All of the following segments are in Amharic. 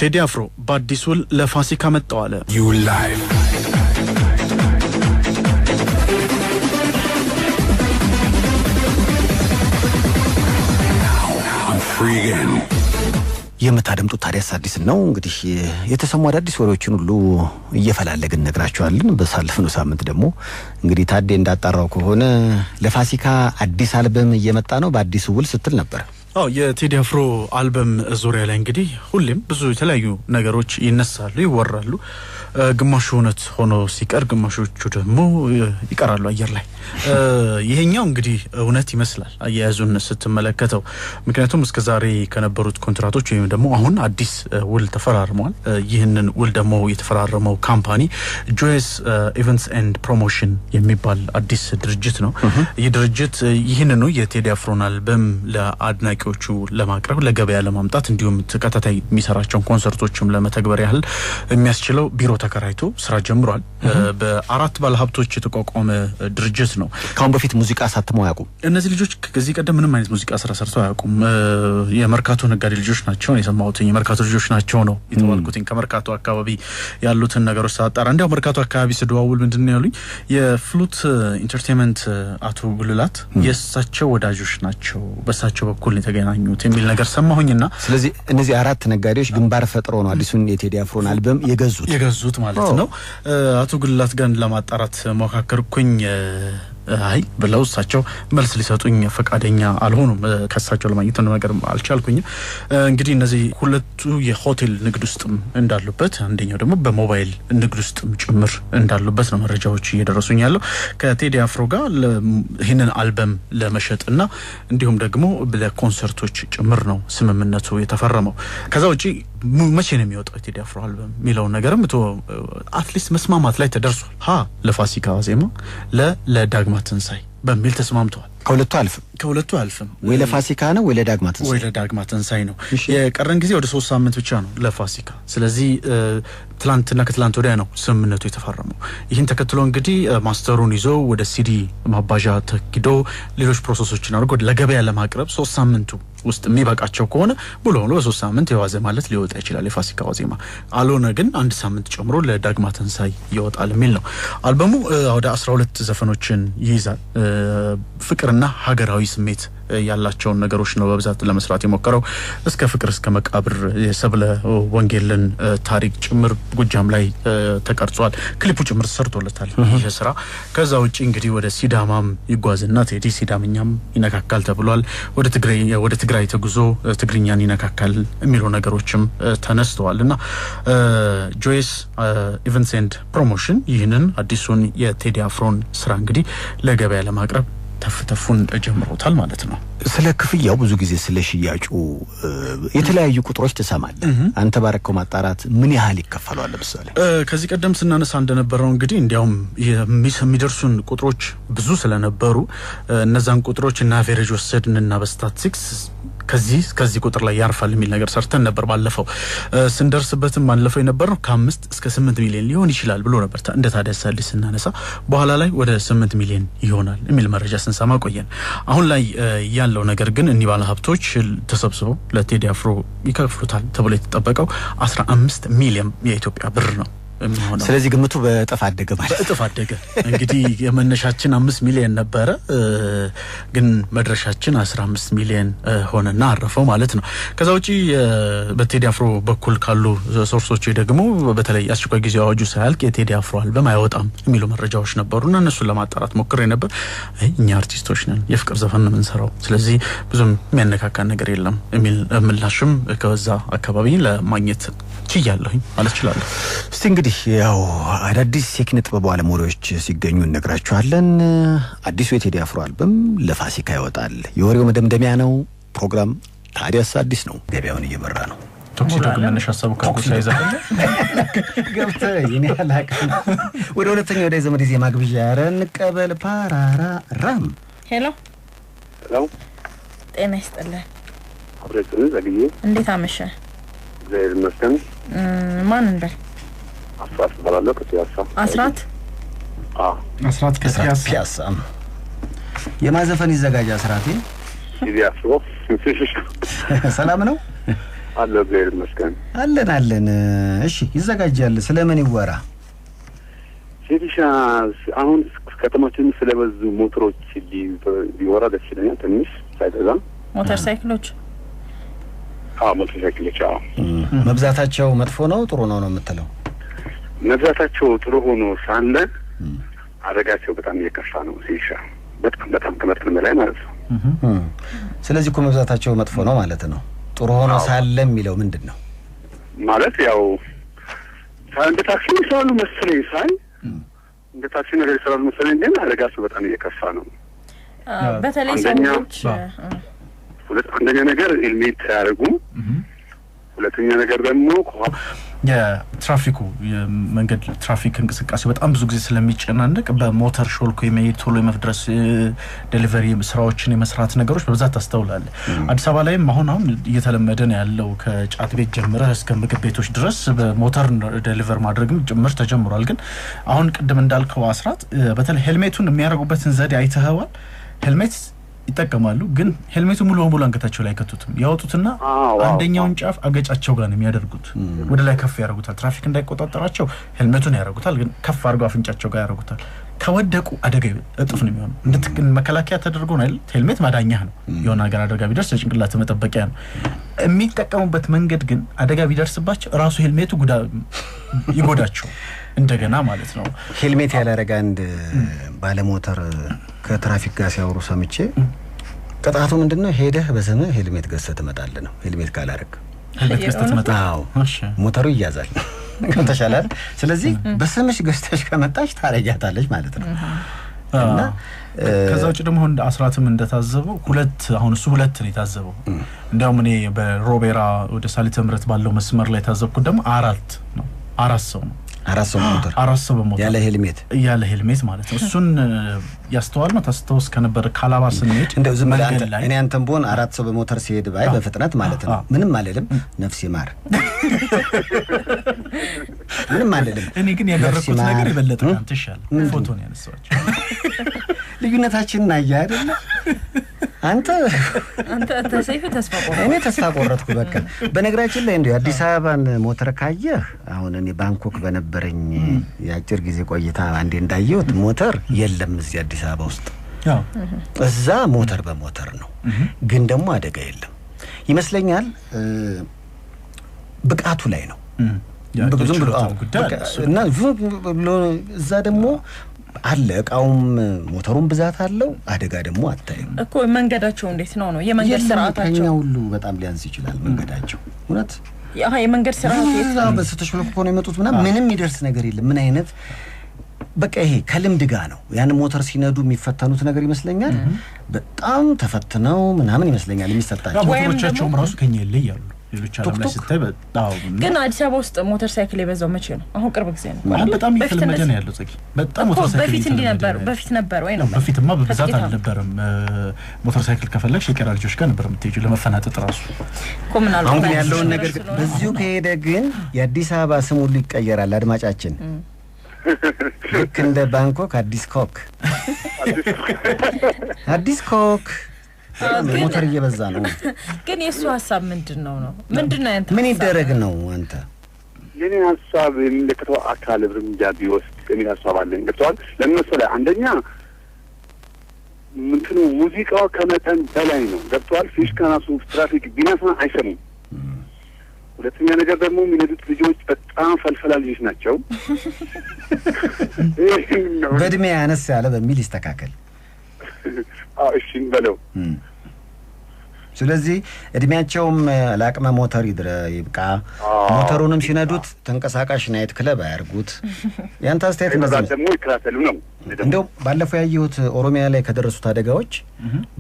ቴዲ አፍሮ በአዲስ ውል ለፋሲካ መጣው አለ። You live I'm free again. የምታደምጡት ታዲያስ አዲስ ነው። እንግዲህ የተሰሙ አዳዲስ ወሬዎችን ሁሉ እየፈላለግን ነግራችኋለን። በሳልፍነው ሳምንት ደግሞ እንግዲህ ታዴ እንዳጣራው ከሆነ ለፋሲካ አዲስ አልበም እየመጣ ነው በአዲስ ውል ስትል ነበር። የቴዲ አፍሮ አልበም ዙሪያ ላይ እንግዲህ ሁሌም ብዙ የተለያዩ ነገሮች ይነሳሉ ይወራሉ። ግማሹ እውነት ሆኖ ሲቀር ግማሾቹ ደግሞ ይቀራሉ አየር ላይ። ይሄኛው እንግዲህ እውነት ይመስላል አያያዙን ስትመለከተው። ምክንያቱም እስከ ዛሬ ከነበሩት ኮንትራቶች ወይም ደግሞ አሁን አዲስ ውል ተፈራርመዋል። ይህንን ውል ደግሞ የተፈራረመው ካምፓኒ ጆይስ ኢቨንትስ ኤንድ ፕሮሞሽን የሚባል አዲስ ድርጅት ነው። ይህ ድርጅት ይህንኑ የቴዲ አፍሮን አልበም ለአድናቂዎቹ ለማቅረብ ለገበያ ለማምጣት እንዲሁም ተከታታይ የሚሰራቸውን ኮንሰርቶችም ለመተግበር ያህል የሚያስችለው ቢሮ ተከራይቶ ስራ ጀምሯል። በአራት ባለሀብቶች የተቋቋመ ድርጅት ነው። ካሁን በፊት ሙዚቃ ሳትመው ያቁም እነዚህ ልጆች ከዚህ ቀደም ምንም አይነት ሙዚቃ ስራ ሰርተው ያቁም። የመርካቶ ነጋዴ ልጆች ናቸው የሰማሁት። የመርካቶ ልጆች ናቸው ነው የተባልኩት። ከመርካቶ አካባቢ ያሉትን ነገሮች ሳጣራ እንዲያው መርካቶ አካባቢ ስደዋውል ምንድነው ያሉኝ የፍሉት ኢንተርቴይንመንት አቶ ጉልላት የሳቸው ወዳጆች ናቸው በሳቸው በኩል የተገናኙት የሚል ነገር ሰማሁኝና ስለዚህ እነዚህ አራት ነጋዴዎች ግንባር ፈጥረው ነው አዲሱን የቴዲ አፍሮን አልበም የገዙት ማለት ነው። አቶ ጉልላት ጋር ለማጣራት ሞካከርኩኝ። አይ ብለው እሳቸው መልስ ሊሰጡኝ ፈቃደኛ አልሆኑም። ከሳቸው ለማግኘት ነገር አልቻልኩኝ። እንግዲህ እነዚህ ሁለቱ የሆቴል ንግድ ውስጥም እንዳሉበት አንደኛው ደግሞ በሞባይል ንግድ ውስጥም ጭምር እንዳሉበት ነው መረጃዎች እየደረሱኝ ያለው። ከቴዲ አፍሮ ጋር ይሄንን አልበም ለመሸጥና እንዲሁም ደግሞ ለኮንሰርቶች ጭምር ነው ስምምነቱ የተፈረመው። ከዛ ውጪ መቼ ነው የሚወጣው ቴዲ አፍሮ አልበም ሚለው ነገርም አትሊስት መስማማት ላይ ተደርሷል። ለፋሲካ ዜማ ለዳግማ ትንሳኤ በሚል ተስማምተዋል። ከሁለቱ አልፍም ወይ ለፋሲካ ነው ወይ ለዳግማ ትንሳኤ ነው። የቀረን ጊዜ ወደ 3 ሳምንት ብቻ ነው ለፋሲካ። ስለዚህ ትላንትና ከትላንት ወዲያ ነው ስምምነቱ የተፈረመው። ይህን ተከትሎ እንግዲህ ማስተሩን ይዞ ወደ ሲዲ ማባዣ ተኪዶ ሌሎች ፕሮሰሶችን አድርጎ ለገበያ ለማቅረብ 3 ሳምንቱ ውስጥ የሚበቃቸው ከሆነ ሙሉ በ3 ሳምንት የዋዘ ማለት ሊወጣ ይችላል የፋሲካ ዜማ። አልሆነ ግን 1 ሳምንት ጨምሮ ለዳግማ ትንሳኤ ይወጣል የሚል ነው። አልበሙ ወደ 12 ዘፈኖችን ይይዛል። ፍቅርና ሀገራዊ ስሜት ያላቸውን ነገሮች ነው በብዛት ለመስራት የሞከረው። እስከ ፍቅር እስከ መቃብር የሰብለ ወንጌልን ታሪክ ጭምር ጎጃም ላይ ተቀርጿል። ክሊፑ ጭምር ተሰርቶለታል ይሄ ስራ። ከዛ ውጪ እንግዲህ ወደ ሲዳማም ይጓዝና ቴዲ ሲዳምኛም ይነካካል ተብሏል። ወደ ትግራይ ተጉዞ ትግርኛን ይነካካል የሚሉ ነገሮችም ተነስተዋልና ጆይስ ኢቨንትስ ኤንድ ፕሮሞሽን ይህንን አዲሱን የቴዲ አፍሮን ስራ እንግዲህ ለገበያ ለማቅረብ ተፍተፉን ጀምሮታል ማለት ነው። ስለ ክፍያው ብዙ ጊዜ ስለ ሽያጩ የተለያዩ ቁጥሮች ተሰማለ። አንተ ባረከው ማጣራት ምን ያህል ይከፈላል? ለምሳሌ ከዚህ ቀደም ስናነሳ እንደነበረው እንግዲህ እንዲያውም የሚደርሱን ቁጥሮች ብዙ ስለነበሩ እነዛን ቁጥሮች እና አቨሬጅ ወሰድንና በስታቲስቲክስ ከዚህ ቁጥር ላይ ያርፋል የሚል ነገር ሰርተን ነበር። ባለፈው ስንደርስበትም ባለፈው የነበረው ከ5 እስከ 8 ሚሊዮን ሊሆን ይችላል ብሎ ነበር እንደ ታዲያስ አዲስ ስናነሳ። በኋላ ላይ ወደ 8 ሚሊዮን ይሆናል የሚል መረጃ ስንሰማ ቆየን። አሁን ላይ ያለው ነገር ግን እኒ ባለ ሀብቶች ተሰብስበው ለቴዲ አፍሮ ይከፍሉታል ተብሎ የተጠበቀው 15 ሚሊዮን የኢትዮጵያ ብር ነው። ስለዚህ ግምቱ በእጥፍ አደገ ማለት በእጥፍ አደገ። እንግዲህ የመነሻችን 5 ሚሊዮን ነበረ ግን መድረሻችን 15 ሚሊዮን ሆነና አረፈው ማለት ነው። ከዛ ውጪ በቴዲ አፍሮ በኩል ካሉ ሶርሶች ደግሞ በተለይ አስቸኳይ ጊዜ አዋጁ ሳያልቅ የቴዲ አፍሮ አልበም አይወጣም የሚሉ መረጃዎች ነበሩና እነሱን ለማጣራት ሞክሬ ነበር። እኛ አርቲስቶች ነን የፍቅር ዘፈን ነው የምንሰራው ስለዚህ ብዙም የሚያነካካ ነገር የለም የሚል ምላሽም ከዛ አካባቢ ለማግኘት ችያለሁኝ ማለት ይችላል። እስቲ እንግዲህ ያው አዳዲስ የኪነ ጥበብ ባለሙያዎች ሲገኙ እንነግራችኋለን። አዲሱ የቴዲ አፍሮ አልበም ለፋሲካ ይወጣል። የወሬው መደምደሚያ ነው። ፕሮግራም ታዲያስ አዲስ ነው። ገበያውን እየመራ ነው። ቶክሲዶ ከመነሻ ሀሳቡ ከቁሳ ይዛለ ገብተ የኔ ያላቅ ወደ ሁለተኛው ወደ ዘመድ ዜማ ግብዣ ያረን ቀበል ፓራራ ራም ሄሎ ጤና ይስጥልኝ። አብረን ዘግዬ እንዴት አመሸ? ዘይል መስከን ማን እንበል? አስራት ባላለው ከሲያሳ አስራት ከሲያሳ የማዘፈን ይዘጋጅ አስራቴ ሲያሶ ሰላም ነው አለ እግዚአብሔር ይመስገን አለን እሺ ይዘጋጃል ስለምን ይወራ ሴቲሻ አሁን ከተማችን ስለበዙ ሞተሮች ሊወራ ደስ ይለኛል ትንሽ ሳይበዛ ሞተር ሳይክሎች ሞተር ሳይክሎች መብዛታቸው መጥፎ ነው ጥሩ ነው የምትለው መብዛታቸው ጥሩ ሆኖ ሳለ አደጋቸው በጣም እየከፋ ነው ሴቲሻ በጣም ከመጠን በላይ ማለት ነው ስለዚህ እኮ መብዛታቸው መጥፎ ነው ማለት ነው ጥሩ ሆኖ ሳለ የሚለው ምንድነው ማለት ያው እንደ ታክሲ ይሰራሉ መሰለኝ ሳይ እንደ ታክሲ ነገር ይሰራሉ መሰለኝ ግን አደጋቸው በጣም እየከፋ ነው በተለይ ሰዎች አንደኛ ነገር ሄልሜት ያደርጉ ሁለተኛ ነገር ደግሞ የትራፊኩ የመንገድ ትራፊክ እንቅስቃሴ በጣም ብዙ ጊዜ ስለሚጨናነቅ በሞተር ሾልኮ የመሄድ ቶሎ የመድረስ ዴሊቨሪ ስራዎችን የመስራት ነገሮች በብዛት ታስተውላለ አዲስ አበባ ላይም አሁን እየተለመደ ነው ያለው ከጫት ቤት ጀምረህ እስከ ምግብ ቤቶች ድረስ በሞተር ዴሊቨር ማድረግም ጭምር ተጀምሯል ግን አሁን ቅድም እንዳልከው አስራት በተለይ ሄልሜቱን የሚያደርጉበትን ዘዴ አይተኸዋል ሄልሜት ይተከማሉ ግን ሄልሜቱ ሙሉ በሙሉ አንገታቸው ላይ ከተቱም ያወጡትና አንደኛውን ጫፍ አገጫቸው ጋር ነው የሚያደርጉት ወደ ላይ ከፍ ያደርጉታል ትራፊክ እንዳይቆጣጣራቸው ሄልሜቱን ያደርጉታል ግን ከፍ አድርገው አፍንጫቸው ጋር ያደርጉታል ከወደቁ አደጋ እጥፍ ነው የሚሆነው እንድትክን መከላከያ ተደርጎ ነው አይደል ሄልሜት ማዳኛህ ነው የሆነ ነገር አደጋ ቢደርስ ጭንቅላት መጠበቂያ ነው የሚተከሙበት መንገድ ግን አደጋ ቢደርስባቸው ራሱ ሄልሜቱ ይጎዳቸው እንደገና ማለት ነው ሄልሜት ያላረጋ አንድ ባለሞተር ከትራፊክ ጋር ሲያወሩ ሰምቼ ቅጣቱ ምንድነው ሄደህ በሰመህ ሄልሜት ገዝተህ ትመጣለህ ነው ሄልሜት ካላረክ ሄልሜት ገዝተህ ትመጣው እሺ ሞተሩ ይያዛል ከተሻላል ስለዚህ በሰመሽ ገዝተሽ ከመጣሽ ታረጃታለሽ ማለት ነው እና ከዛው ደግሞ እንደ አስራትም እንደታዘበው አሁን እሱ ሁለት ነው የታዘበው እንደውም እኔ በሮቤራ ወደ ሳሊተ ምረት ባለው መስመር ላይ ታዘብኩት ደግሞ አራት ሰው ነው አራት ሰው በሞተር ያለ ሄልሜት ማለት ነው እሱን ያስተዋል ነው ታስተውስ ከነበር ካላባስ ስንሄድ እንደው ዝም ብለህ እኔ አንተም ቦን አራት ሰው በሞተር ሲሄድ ባይ በፍጥነት ማለት ነው ምንም አይደለም ነፍስ ይማር ምንም አይደለም እኔ ግን ያደረኩት ነገር ይበለጥ አንተ ይሻል ፎቶ ነው ያነሳቸው ልዩነታችንን አያ አይደለ አንተ ተሰይፈ ተስፋ ቆረጥኩ እኔ ተስፋ ቆረጥኩ በቃ በነገራችን ላይ እንደው አዲስ አበባን ሞተር ካየህ አሁን እኔ ባንኮክ በነበረኝ ያጭር ጊዜ ቆይታ አንዴ እንዳየሁት ሞተር የለም እዚህ አዲስ አበባ ውስጥ ያው እዛ ሞተር በሞተር ነው ግን ደግሞ አደጋ የለም ይመስለኛል ብቃቱ ላይ ነው ብዙም ብሎ እና እዛ ደግሞ አለ ቃውም ሞተሩን ብዛት አለው አደጋ ደግሞ አታየም እኮ መንገዳቸው እንዴት ነው የመንገድ ስርዓታቸው ሁሉ በጣም ሊያንስ ይችላል መንገዳቸው እውነት የመንገድ ስርዓት የዛው በስተሽሎክ ሆነ የመጡት ምንም ይደርስ ነገር የለም ምን አይነት በቃ ይሄ ከልምድ ጋር ነው ያን ሞተር ሲነዱ የሚፈተኑት ነገር ይመስለኛል በጣም ተፈትነው ምናምን ይመስለኛል የሚሰጣቸው ሞተሮቻቸውም ራሱ ከኛ ይለያሉ ሌሎች ዓለም ላይ ስታይ በጣም ግን አዲስ አበባ ውስጥ ሞተር ሳይክል የበዛው መቼ ነው አሁን ቅርብ ጊዜ ነው አሁን በጣም እየተለመደ ነው ያለው ጽጌ በጣም ሞተር ሳይክል በፊት እንዲ ነበር በፊት ነበር ወይ ነው በፊትማ በብዛት አልነበረም ሞተር ሳይክል ከፈለግሽ የቀራ ልጆች ጋር ነበር የምትሄጂው ለመፈናጠጥ ራሱ ኮሙናል አሁን ያለውን ነገር በዚሁ ከሄደ ግን የአዲስ አበባ ስሙ ሊቀየራል አድማጫችን ልክ እንደ ባንኮክ አዲስ ኮክ ሞተር እየበዛ ነው ግን የሱ ሐሳብ ምንድነው ያንተ ምን ይደረግ ነው አንተ የኔ ሐሳብ የሚለከተው አካል እርምጃ ቢወስድ የሚል ሐሳብ አለኝ ገብቷል ለምሳሌ አንደኛ ምንድነው ሙዚቃው ከመጠን በላይ ነው ገብቷል ፊሽካናሱ ትራፊክ ቢነሳ አይሰሙም ሁለተኛ ነገር ደግሞ የሚነዱት ልጆች በጣም ፈልፈላ ልጆች ናቸው በእድሜ ያነስ ያለ በሚል ይስተካከል እሺ በለው ስለዚህ እድሜያቸውም ለአቅመ ሞተር ይብቃ ሞተሩንም ሲነዱት ተንቀሳቃሽ ናይት ክለብ አያርጉት ያንተ አስተያየት እንደዛ ደግሞ ይከራተሉ ነው እንደው ባለፈው ያየሁት ኦሮሚያ ላይ ከደረሱት አደጋዎች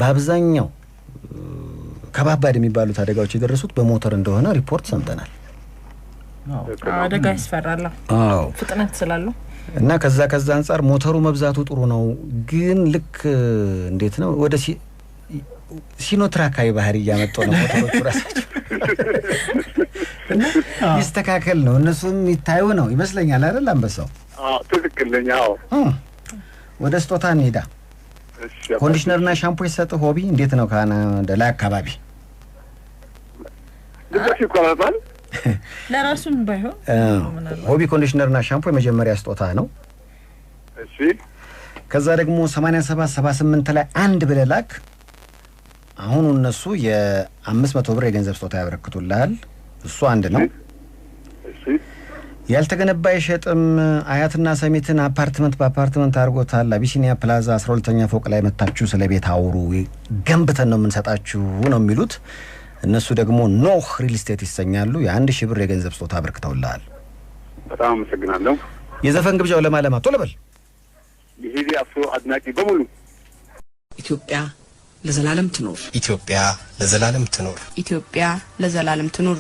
በአብዛኛው ከባባድ የሚባሉት አደጋዎች የደረሱት በሞተር እንደሆነ ሪፖርት ሰምተናል አደጋ ያስፈራል ፍጥነት ስላለው እና ከዛ አንፃር ሞተሩ መብዛቱ ጥሩ ነው ግን ልክ እንዴት ነው ወደ ሲኖትራካይ ባህሪ ያመጣው ነው ሞተሮቹ ራሳቸው ይስተካከል ነው እነሱም ይታዩ ነው ይመስለኛል አይደል አንበሳው ትክክለኛው ወደ ስጦታ እንሄዳ ኮንዲሽነርና ሻምፖ ይሰጥ ሆቢ እንዴት ነው ካና ደላ አካባቢ ድምጽ ይቆራረጣል ለራሱም ባይሆን ሆቢ ኮንዲሽነርና ሻምፖ የመጀመሪያ ስጦታ ነው። እሺ ከዛ ደግሞ 8778 ላይ አንድ ብለህ ላክ። አሁን እነሱ የ500 ብር የገንዘብ ስጦታ ያበረክቱልሃል። እሱ አንድ ነው። እሺ ያልተገነባ የሸጥም አያትና ሰሚትን አፓርትመንት በአፓርትመንት አድርጎታል። አቢሲኒያ ፕላዛ 12ኛ ፎቅ ላይ መታችሁ ስለ ቤት አውሩ፣ ገንብተን ነው የምንሰጣችሁ ነው የሚሉት። እነሱ ደግሞ ኖህ ሪል ስቴት ይሰኛሉ። የ1000 ብር የገንዘብ ስጦታ አበርክተውልሃል። በጣም አመሰግናለሁ። የዘፈን ግብዣው ለማለማ ቶሎ በል። ይሄ አፍሮ አድናቂ በሙሉ ኢትዮጵያ ለዘላለም ትኖር! ኢትዮጵያ ለዘላለም ትኖር! ኢትዮጵያ ለዘላለም ትኖር!